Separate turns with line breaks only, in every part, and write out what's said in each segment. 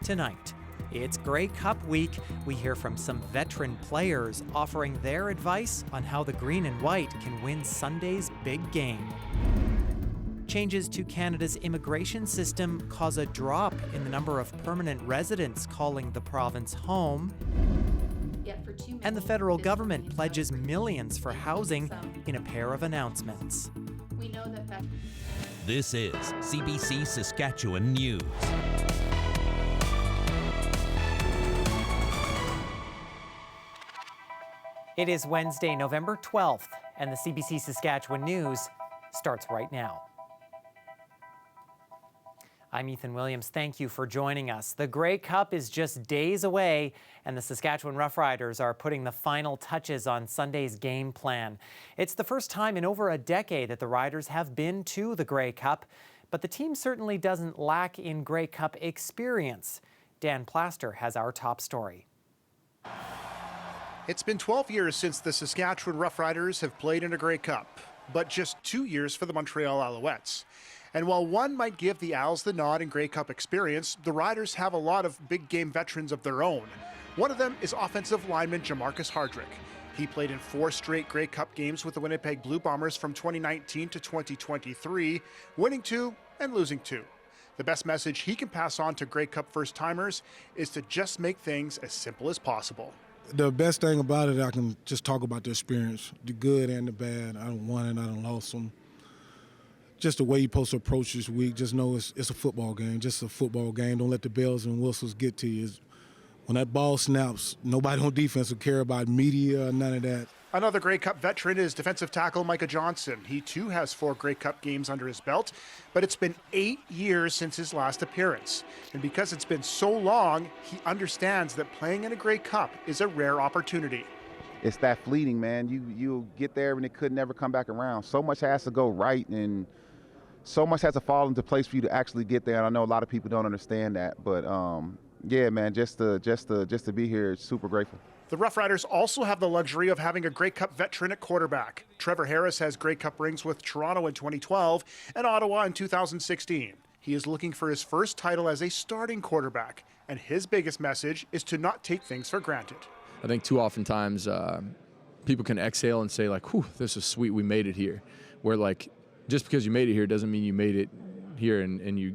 Tonight, it's Grey Cup week. We hear from some veteran players offering their advice on how the green and white can win Sunday's big game. Changes to Canada's immigration system cause a drop in the number of permanent residents calling the province home. And the federal government pledges millions for housing in a pair of announcements.
This is CBC Saskatchewan News.
It is Wednesday, November 12th, and the CBC Saskatchewan News starts right now. I'm Ethan Williams. Thank you for joining us. The Grey Cup is just days away, and the Saskatchewan Roughriders are putting the final touches on Sunday's game plan. It's the first time in over a decade that the Riders have been to the Grey Cup, but the team certainly doesn't lack in Grey Cup experience. Dan Plaster has our top story.
It's been 12 years since the Saskatchewan Roughriders have played in a Grey Cup, but just 2 years for the Montreal Alouettes. And while one might give the Owls the nod in Grey Cup experience, the Riders have a lot of big game veterans of their own. One of them is offensive lineman Jamarcus Hardrick. He played in 4 straight Grey Cup games with the Winnipeg Blue Bombers from 2019 to 2023, winning 2 and losing 2. The best message he can pass on to Grey Cup first-timers is to just make things as simple as possible.
The best thing about it, I can just talk about the experience, the good and the bad. I done won and I done lost them. Just the way you're supposed to approach this week, just know it's a football game, just a football game. Don't let the bells and whistles get to you. When that ball snaps, nobody on defense will care about media or none of that.
Another Grey Cup veteran is defensive tackle Micah Johnson. He too has 4 Grey Cup games under his belt, but it's been 8 years since his last appearance. And because it's been so long, he understands that playing in a Grey Cup is a rare opportunity.
It's that fleeting, man. You get there and it could never come back around. So much has to go right and so much has to fall into place for you to actually get there. And I know a lot of people don't understand that, but yeah, man, just to be here, super grateful.
The Roughriders also have the luxury of having a Grey Cup veteran at quarterback. Trevor Harris has Grey Cup rings with Toronto in 2012 and Ottawa in 2016. He is looking for his first title as a starting quarterback, and his biggest message is to not take things for granted.
I think too often times people can exhale and say like, whew, this is sweet, we made it here. Where like, just because you made it here doesn't mean you made it here and you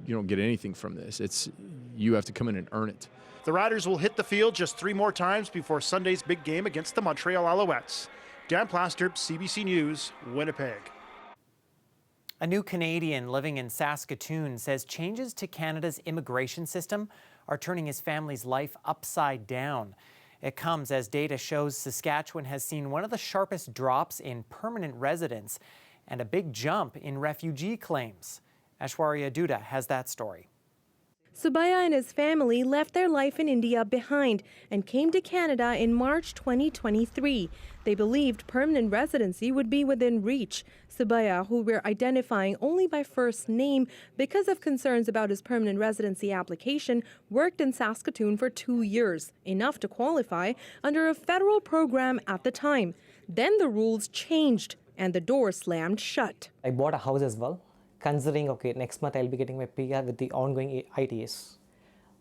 don't get anything from this. You have to come in and earn it.
The Riders will hit the field just 3 more times before Sunday's big game against the Montreal Alouettes. Dan Plaster, CBC News, Winnipeg.
A new Canadian living in Saskatoon says changes to Canada's immigration system are turning his family's life upside down. It comes as data shows Saskatchewan has seen one of the sharpest drops in permanent residents and a big jump in refugee claims. Aishwarya Duda has that story.
Subaya and his family left their life in India behind and came to Canada in March 2023. They believed permanent residency would be within reach. Subaya, who we're identifying only by first name because of concerns about his permanent residency application, worked in Saskatoon for 2 years, enough to qualify under a federal program at the time. Then the rules changed and the door slammed shut.
I bought a house as well, considering, okay, next month I'll be getting my PR with the ongoing ITS.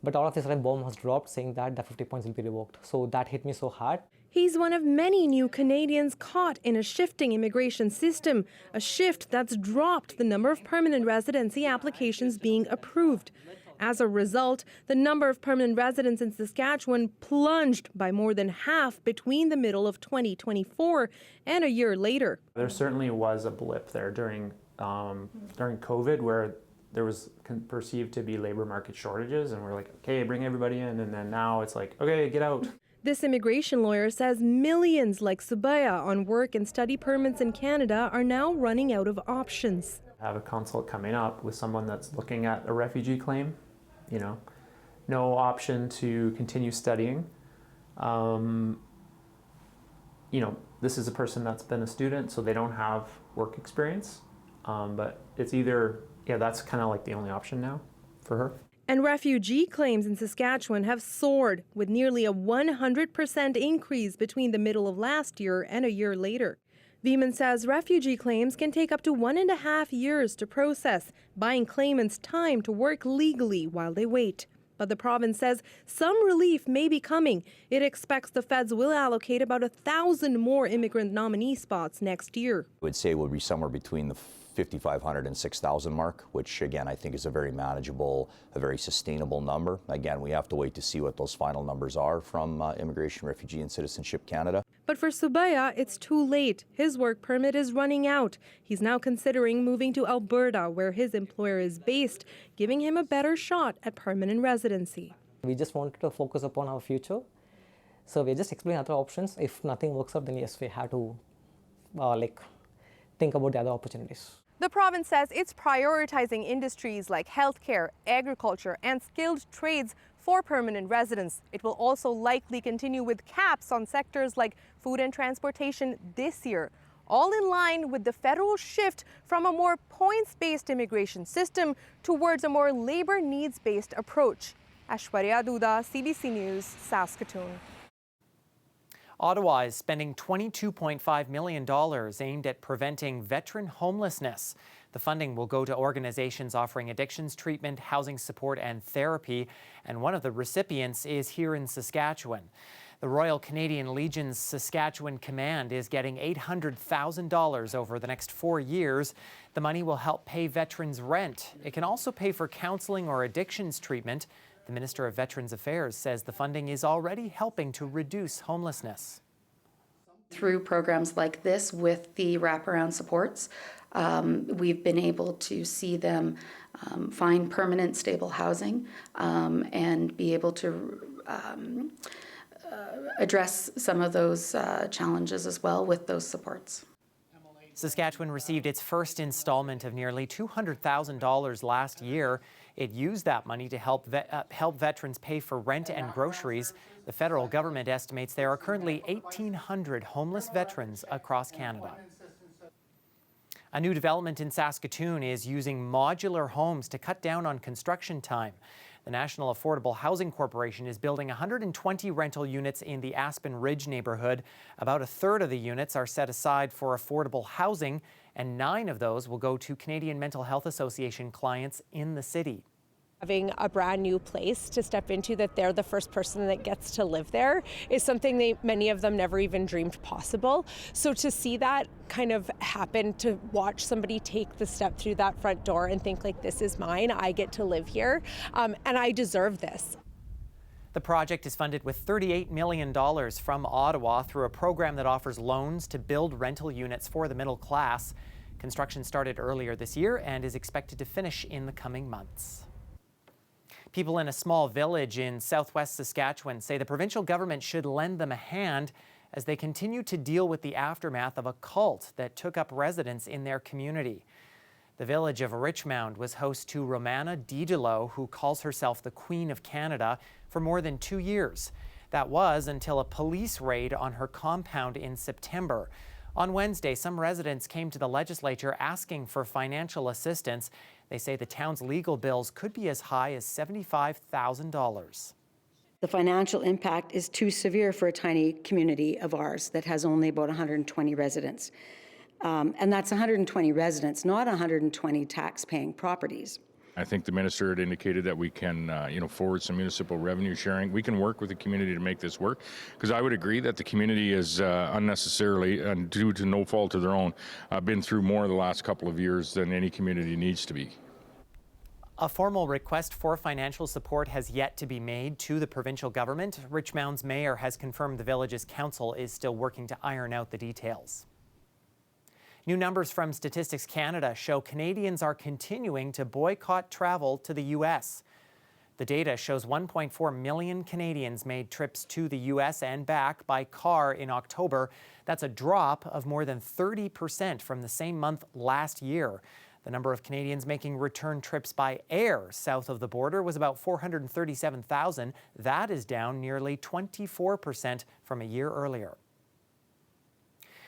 But all of a sudden, bomb has dropped saying that the 50 points will be revoked. So that hit me so hard.
He's one of many new Canadians caught in a shifting immigration system, a shift that's dropped the number of permanent residency applications being approved. As a result, the number of permanent residents in Saskatchewan plunged by more than half between the middle of 2024 and a year later.
There certainly was a blip there during COVID where there was perceived to be labor market shortages, and we're like, okay, bring everybody in, and then now it's like, okay, get out.
This immigration lawyer says millions like Subaya on work and study permits in Canada are now running out of options.
I have a consult coming up with someone that's looking at a refugee claim, no option to continue studying. This is a person that's been a student, so they don't have work experience, but it's either, that's kind of like the only option now for her.
And refugee claims in Saskatchewan have soared, with nearly a 100% increase between the middle of last year and a year later. Veman says refugee claims can take up to 1.5 years to process, buying claimants time to work legally while they wait. But the province says some relief may be coming. It expects the feds will allocate about 1,000 more immigrant nominee spots next year.
I would say we'll be somewhere between the 5,500 and 6,000 mark, which again I think is a very manageable, a very sustainable number. Again, we have to wait to see what those final numbers are from Immigration, Refugee and Citizenship Canada.
But for Subaya, it's too late. His work permit is running out. He's now considering moving to Alberta, where his employer is based, giving him a better shot at permanent residency.
We just wanted to focus upon our future. So we're just exploring other options. If nothing works out, then yes, we have to think about the other opportunities.
The province says it's prioritizing industries like healthcare, agriculture, and skilled trades for permanent residents. It will also likely continue with caps on sectors like food and transportation this year, all in line with the federal shift from a more points-based immigration system towards a more labor needs-based approach. Ashwarya Duda, CBC News, Saskatoon.
Ottawa is spending $22.5 million aimed at preventing veteran homelessness. The funding will go to organizations offering addictions treatment, housing support, and therapy. And one of the recipients is here in Saskatchewan. The Royal Canadian Legion's Saskatchewan Command is getting $800,000 over the next 4 years. The money will help pay veterans' rent. It can also pay for counseling or addictions treatment. The Minister of Veterans Affairs says the funding is already helping to reduce homelessness.
Through programs like this with the wraparound supports, we've been able to see them find permanent, stable housing and be able to address some of those challenges as well with those supports.
Saskatchewan received its first installment of nearly $200,000 last year. It used that money to help veterans pay for rent and groceries. The federal government estimates there are currently 1,800 homeless veterans across Canada. A new development in Saskatoon is using modular homes to cut down on construction time. The National Affordable Housing Corporation is building 120 rental units in the Aspen Ridge neighborhood. About a third of the units are set aside for affordable housing, and 9 of those will go to Canadian Mental Health Association clients in the city.
Having a brand new place to step into that they're the first person that gets to live there is something many of them never even dreamed possible. So to see that kind of happen, to watch somebody take the step through that front door and think like, this is mine, I get to live here, and I deserve this.
The project is funded with $38 million from Ottawa through a program that offers loans to build rental units for the middle class. Construction started earlier this year and is expected to finish in the coming months. People in a small village in southwest Saskatchewan say the provincial government should lend them a hand as they continue to deal with the aftermath of a cult that took up residence in their community. The village of Richmound was host to Romana Didilo, who calls herself the Queen of Canada, for more than 2 years. That was until a police raid on her compound in September. On Wednesday, some residents came to the legislature asking for financial assistance. They say the town's legal bills could be as high as $75,000.
The financial impact is too severe for a tiny community of ours that has only about 120 residents. And that's 120 residents, not 120 tax-paying properties.
I think the minister had indicated that we can, forward some municipal revenue sharing. We can work with the community to make this work, because I would agree that the community is unnecessarily, and due to no fault of their own, been through more the last couple of years than any community needs to be.
A formal request for financial support has yet to be made to the provincial government. Richmound's mayor has confirmed the village's council is still working to iron out the details. New numbers from Statistics Canada show Canadians are continuing to boycott travel to the U.S. The data shows 1.4 million Canadians made trips to the U.S. and back by car in October. That's a drop of more than 30% from the same month last year. The number of Canadians making return trips by air south of the border was about 437,000. That is down nearly 24% from a year earlier.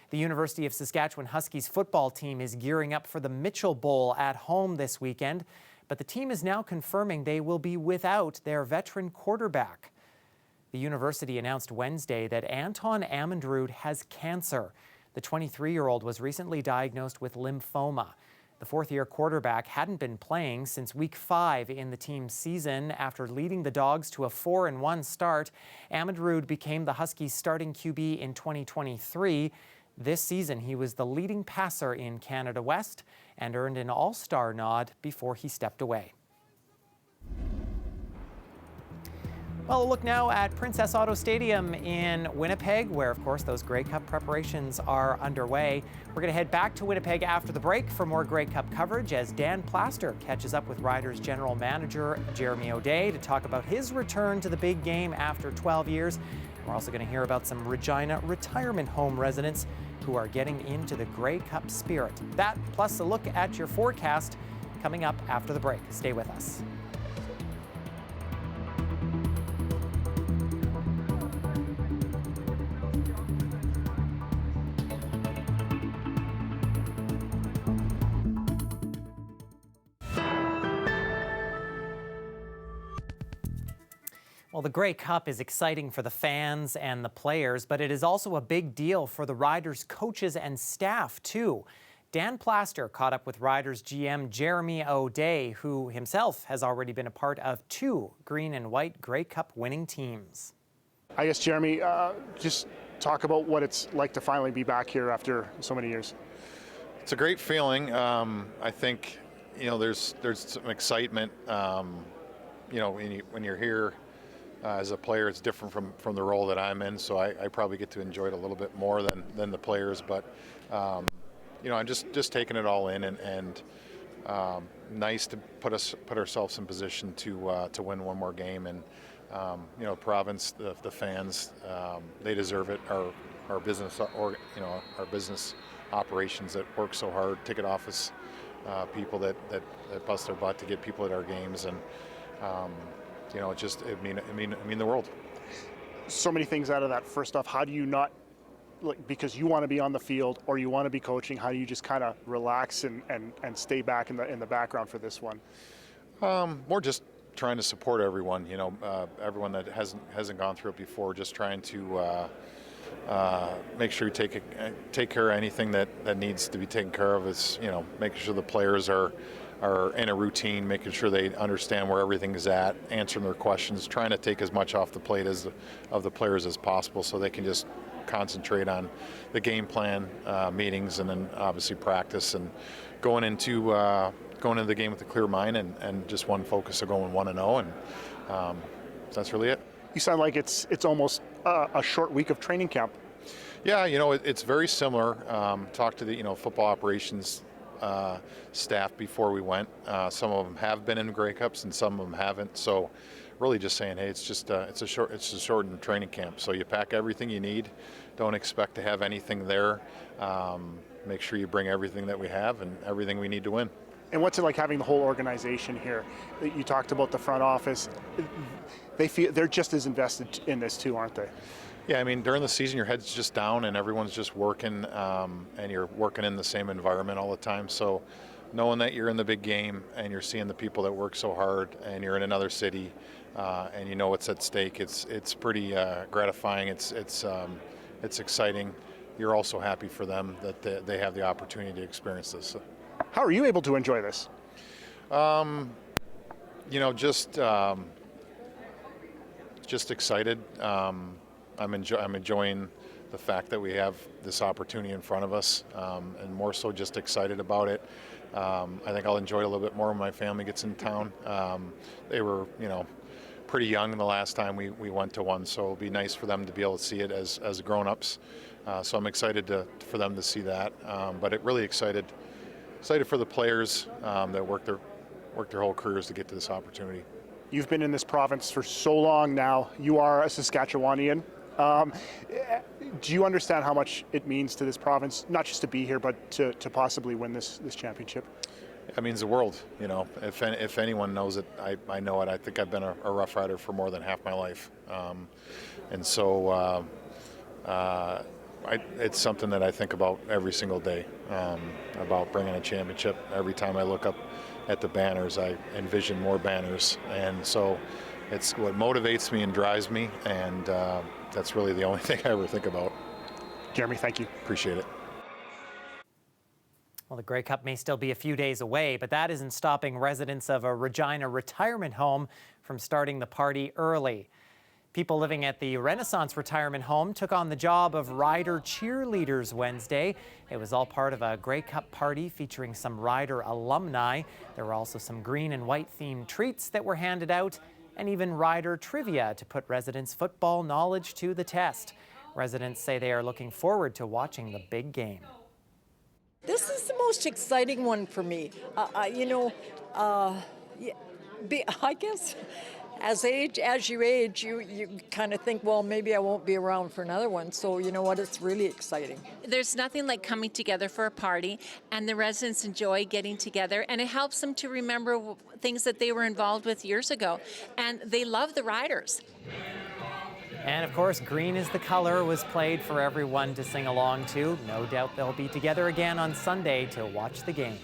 The University of Saskatchewan Huskies football team is gearing up for the Mitchell Bowl at home this weekend, but the team is now confirming they will be without their veteran quarterback. The university announced Wednesday that Anton Amandrud has cancer. The 23-year-old was recently diagnosed with lymphoma. The fourth-year quarterback hadn't been playing since week 5 in the team's season. After leading the Dogs to a 4-1 start, Amadroud became the Huskies' starting QB in 2023. This season, he was the leading passer in Canada West and earned an All-Star nod before he stepped away. Well, a look now at Princess Auto Stadium in Winnipeg, where, of course, those Grey Cup preparations are underway. We're going to head back to Winnipeg after the break for more Grey Cup coverage as Dan Plaster catches up with Riders General Manager Jeremy O'Day to talk about his return to the big game after 12 years. We're also going to hear about some Regina retirement home residents who are getting into the Grey Cup spirit. That, plus a look at your forecast, coming up after the break. Stay with us. Well, the Grey Cup is exciting for the fans and the players, but it is also a big deal for the Riders' coaches and staff, too. Dan Plaster caught up with Riders GM Jeremy O'Day, who himself has already been a part of 2 green and white Grey Cup winning teams.
I guess, Jeremy, just talk about what it's like to finally be back here after so many years.
It's a great feeling. I think, there's some excitement. When you're here, as a player, it's different from the role that I'm in, so I probably get to enjoy it a little bit more than the players. But I'm just taking it all in, and nice to put ourselves in position to win one more game. And province, the fans, they deserve it. Our business, our business operations that work so hard, ticket office people that bust their butt to get people at our games, and it mean the world.
So many things out of that. First off, how do you not, because you want to be on the field or you want to be coaching, how do you just kind of relax and stay back in the background for this one?
More just trying to support everyone. Everyone that hasn't gone through it before. Just trying to make sure you take care of anything that needs to be taken care of. Is making sure the players are in a routine, making sure they understand where everything is at, answering their questions, trying to take as much off the plate of the players as possible so they can just concentrate on the game plan, meetings, and then obviously practice, and going into the game with a clear mind and just one focus of going 1-0, and that's really it.
You sound like it's almost a short week of training camp.
Yeah, it's very similar. Talked to the football operations staff before we went. Some of them have been in Grey Cups and some of them haven't. So really just saying, hey, it's a shortened training camp. So you pack everything you need. Don't expect to have anything there. Make sure you bring everything that we have and everything we need to win.
And what's it like having the whole organization here? You talked about the front office. They're just as invested in this too, aren't they?
Yeah, during the season, your head's just down and everyone's just working, and you're working in the same environment all the time. So knowing that you're in the big game and you're seeing the people that work so hard and you're in another city, and you know what's at stake, it's pretty gratifying. It's exciting. You're also happy for them that they have the opportunity to experience this. So.
How are you able to enjoy this?
Just excited. I'm enjoying the fact that we have this opportunity in front of us, and more so just excited about it. I think I'll enjoy it a little bit more when my family gets in town. They were, pretty young the last time we went to one, so it'll be nice for them to be able to see it as grown-ups. So I'm excited for them to see that, but really excited for the players that worked their whole careers to get to this opportunity.
You've been in this province for so long now. You are a Saskatchewanian. Do you understand how much it means to this province, not just to be here, but to possibly win this championship?
It means the world. If anyone knows it, I know it. I think I've been a Rough Rider for more than half my life, and so it's something that I think about every single day, about bringing a championship. Every time I look up at the banners, I envision more banners, and so it's what motivates me and drives me, and that's really the only thing I ever think about.
Jeremy, thank you.
Appreciate it.
Well, the Grey Cup may still be a few days away, but that isn't stopping residents of a Regina retirement home from starting the party early. People living at the Renaissance retirement home took on the job of rider cheerleaders Wednesday. It was all part of a Grey Cup party featuring some rider alumni. There were also some green and white themed treats that were handed out, and even rider trivia to put residents' football knowledge to the test. Residents say they are looking forward to watching the big game.
This is the most exciting one for me. I guess as you age, you kind of think, well, maybe I won't be around for another one. So you know what? It's really exciting.
There's nothing like coming together for a party, and the residents enjoy getting together, and it helps them to remember things that they were involved with years ago. And they love the riders.
And of course, Green is the Color was played for everyone to sing along to. No doubt they'll be together again on Sunday to watch the game.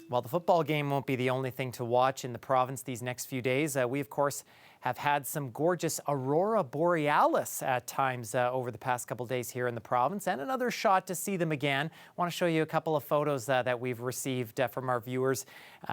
While the football game won't be the only thing to watch in the province these next few days, we of course have had some gorgeous aurora borealis at times over the past couple days here in the province, and another shot to see them again. I want to show you a couple of photos that we've received from our viewers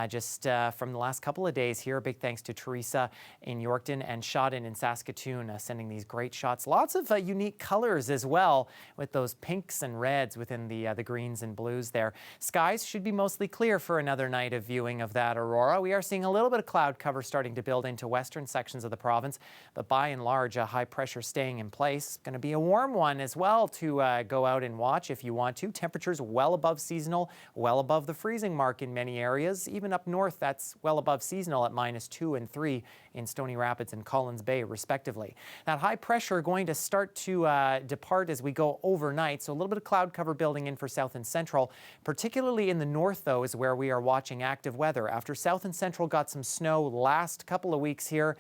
just from the last couple of days here. Big thanks to Teresa in Yorkton and Shadin in Saskatoon sending these great shots. Lots of unique colors as well, with those pinks and reds within the greens and blues there. Skies should be mostly clear for another night of viewing of that aurora. We are seeing a little bit of cloud cover starting to build into western sections of the province, but by and large, high pressure staying in place. Going to be a warm one as well to go out and watch if you want to. Temperatures well above seasonal, well above the freezing mark in many areas. Even up north, that's well above seasonal at -2 and 3 in Stony Rapids and Collins Bay, respectively. That high pressure going to start to depart as we go overnight, so a little bit of cloud cover building in for south and central. Particularly in the north, though, is where we are watching active weather. After south and central got some snow last couple of weeks here,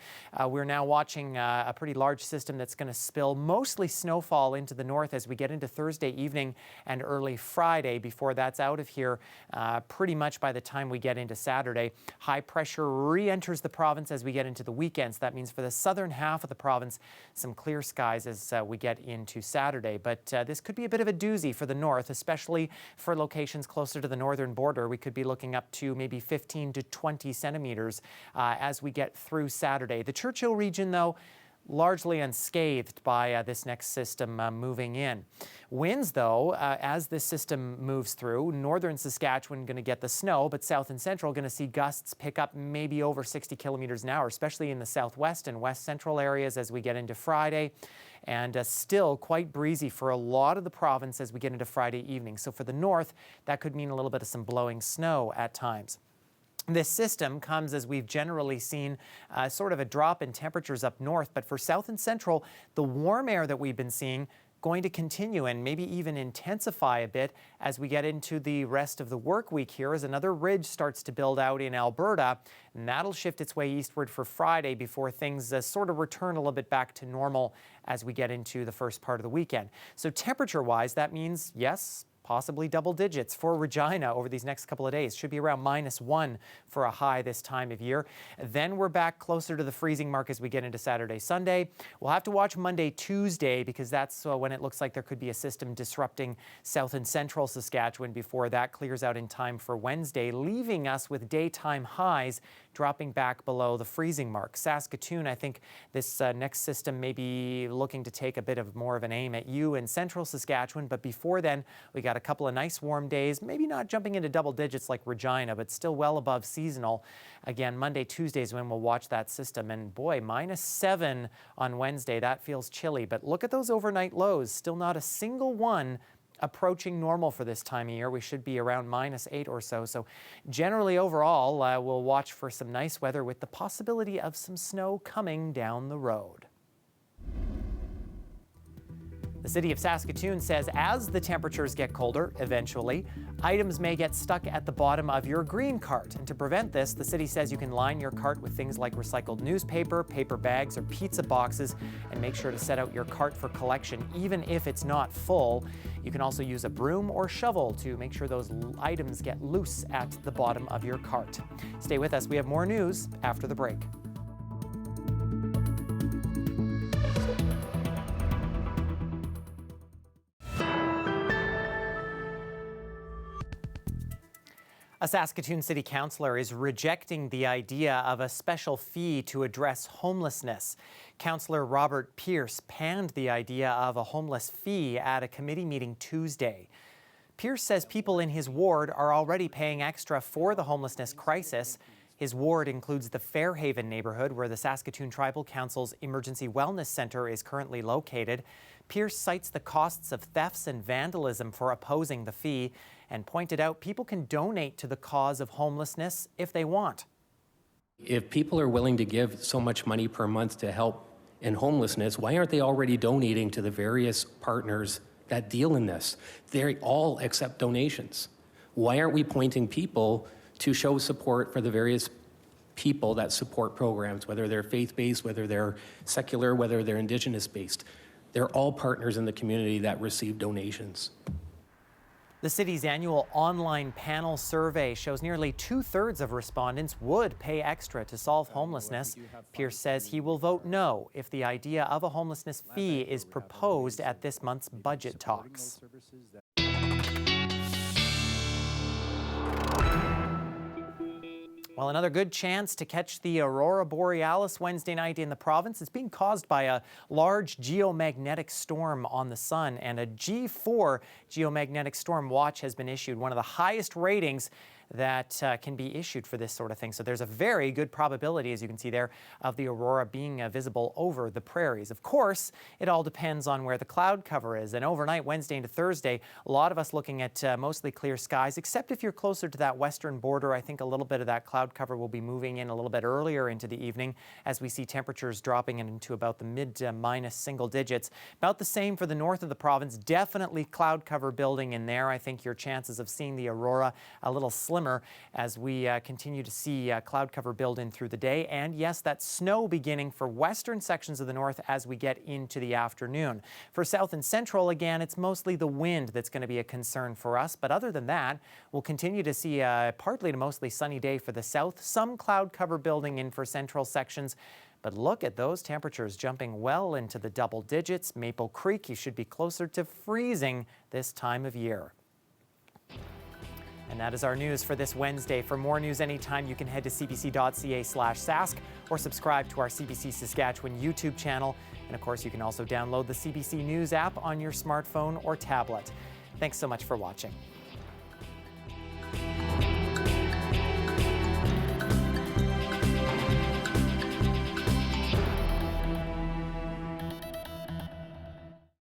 we're now watching a pretty large system that's going to spill mostly snowfall into the north as we get into Thursday evening and early Friday before that's out of here pretty much by the time we get into Saturday. High pressure re-enters the province as we get into the weekends. That means for the southern half of the province, some clear skies as we get into Saturday. But this could be a bit of a doozy for the north, especially for locations closer to the northern border. We could be looking up to maybe 15 to 20 centimeters as we get through Saturday. The Churchill region, though, largely unscathed by this next system moving in. Winds, though, as this system moves through, northern Saskatchewan going to get the snow, but south and central going to see gusts pick up maybe over 60 kilometers an hour, especially in the southwest and west central areas as we get into Friday. And still quite breezy for a lot of the province as we get into Friday evening. So for the north, that could mean a little bit of some blowing snow at times. This system comes as we've generally seen sort of a drop in temperatures up north, but for south and central, the warm air that we've been seeing going to continue and maybe even intensify a bit as we get into the rest of the work week here as another ridge starts to build out in Alberta, and that'll shift its way eastward for Friday before things sort of return a little bit back to normal as we get into the first part of the weekend. So temperature-wise, that means, yes, possibly double digits for Regina over these next couple of days. Should be around -1 for a high this time of year. Then we're back closer to the freezing mark as we get into Saturday, Sunday. We'll have to watch Monday, Tuesday, because that's when it looks like there could be a system disrupting south and central Saskatchewan before that clears out in time for Wednesday, leaving us with daytime highs dropping back below the freezing mark. Saskatoon, I think this next system may be looking to take a bit of more of an aim at you in central Saskatchewan, but before then, we got a couple of nice warm days, maybe not jumping into double digits like Regina, but still well above seasonal. Again, Monday, Tuesday is when we'll watch that system, and boy, -7 on Wednesday, that feels chilly, but look at those overnight lows, still not a single one approaching normal for this time of year. We should be around -8 or so. So generally overall, we'll watch for some nice weather with the possibility of some snow coming down the road. The city of Saskatoon says as the temperatures get colder, eventually, items may get stuck at the bottom of your green cart. And to prevent this, the city says you can line your cart with things like recycled newspaper, paper bags, or pizza boxes, and make sure to set out your cart for collection, even if it's not full. You can also use a broom or shovel to make sure those items get loose at the bottom of your cart. Stay with us. We have more news after the break. A Saskatoon City Councillor is rejecting the idea of a special fee to address homelessness. Councillor Robert Pierce panned the idea of a homeless fee at a committee meeting Tuesday. Pierce says people in his ward are already paying extra for the homelessness crisis. His ward includes the Fairhaven neighbourhood, where the Saskatoon Tribal Council's Emergency Wellness Centre is currently located. Pierce cites the costs of thefts and vandalism for opposing the fee and pointed out people can donate to the cause of homelessness if they want.
If people are willing to give so much money per month to help in homelessness, why aren't they already donating to the various partners that deal in this? They all accept donations. Why aren't we pointing people to show support for the various people that support programs, whether they're faith-based, whether they're secular, whether they're Indigenous-based? They're all partners in the community that receive donations.
The city's annual online panel survey shows nearly 2/3 of respondents would pay extra to solve homelessness. Pierce says he will vote no if the idea of a homelessness fee is proposed at this month's budget talks. Well, another good chance to catch the aurora borealis Wednesday night in the province is being caused by a large geomagnetic storm on the sun, and a G4 geomagnetic storm watch has been issued, one of the highest ratings that can be issued for this sort of thing. So there's a very good probability, as you can see there, of the aurora being visible over the prairies. Of course, it all depends on where the cloud cover is. And overnight, Wednesday into Thursday, a lot of us looking at mostly clear skies, except if you're closer to that western border. I think a little bit of that cloud cover will be moving in a little bit earlier into the evening as we see temperatures dropping into about the mid to minus single digits. About the same for the north of the province. Definitely cloud cover building in there. I think your chances of seeing the aurora a little slimmer as we continue to see cloud cover build in through the day. And yes, that snow beginning for western sections of the north as we get into the afternoon. For south and central, again, it's mostly the wind that's going to be a concern for us. But other than that, we'll continue to see a partly to mostly sunny day for the south. Some cloud cover building in for central sections. But look at those temperatures jumping well into the double digits. Maple Creek, you should be closer to freezing this time of year. And that is our news for this Wednesday. For more news anytime, you can head to cbc.ca/Sask or subscribe to our CBC Saskatchewan YouTube channel. And of course, you can also download the CBC News app on your smartphone or tablet. Thanks so much for watching.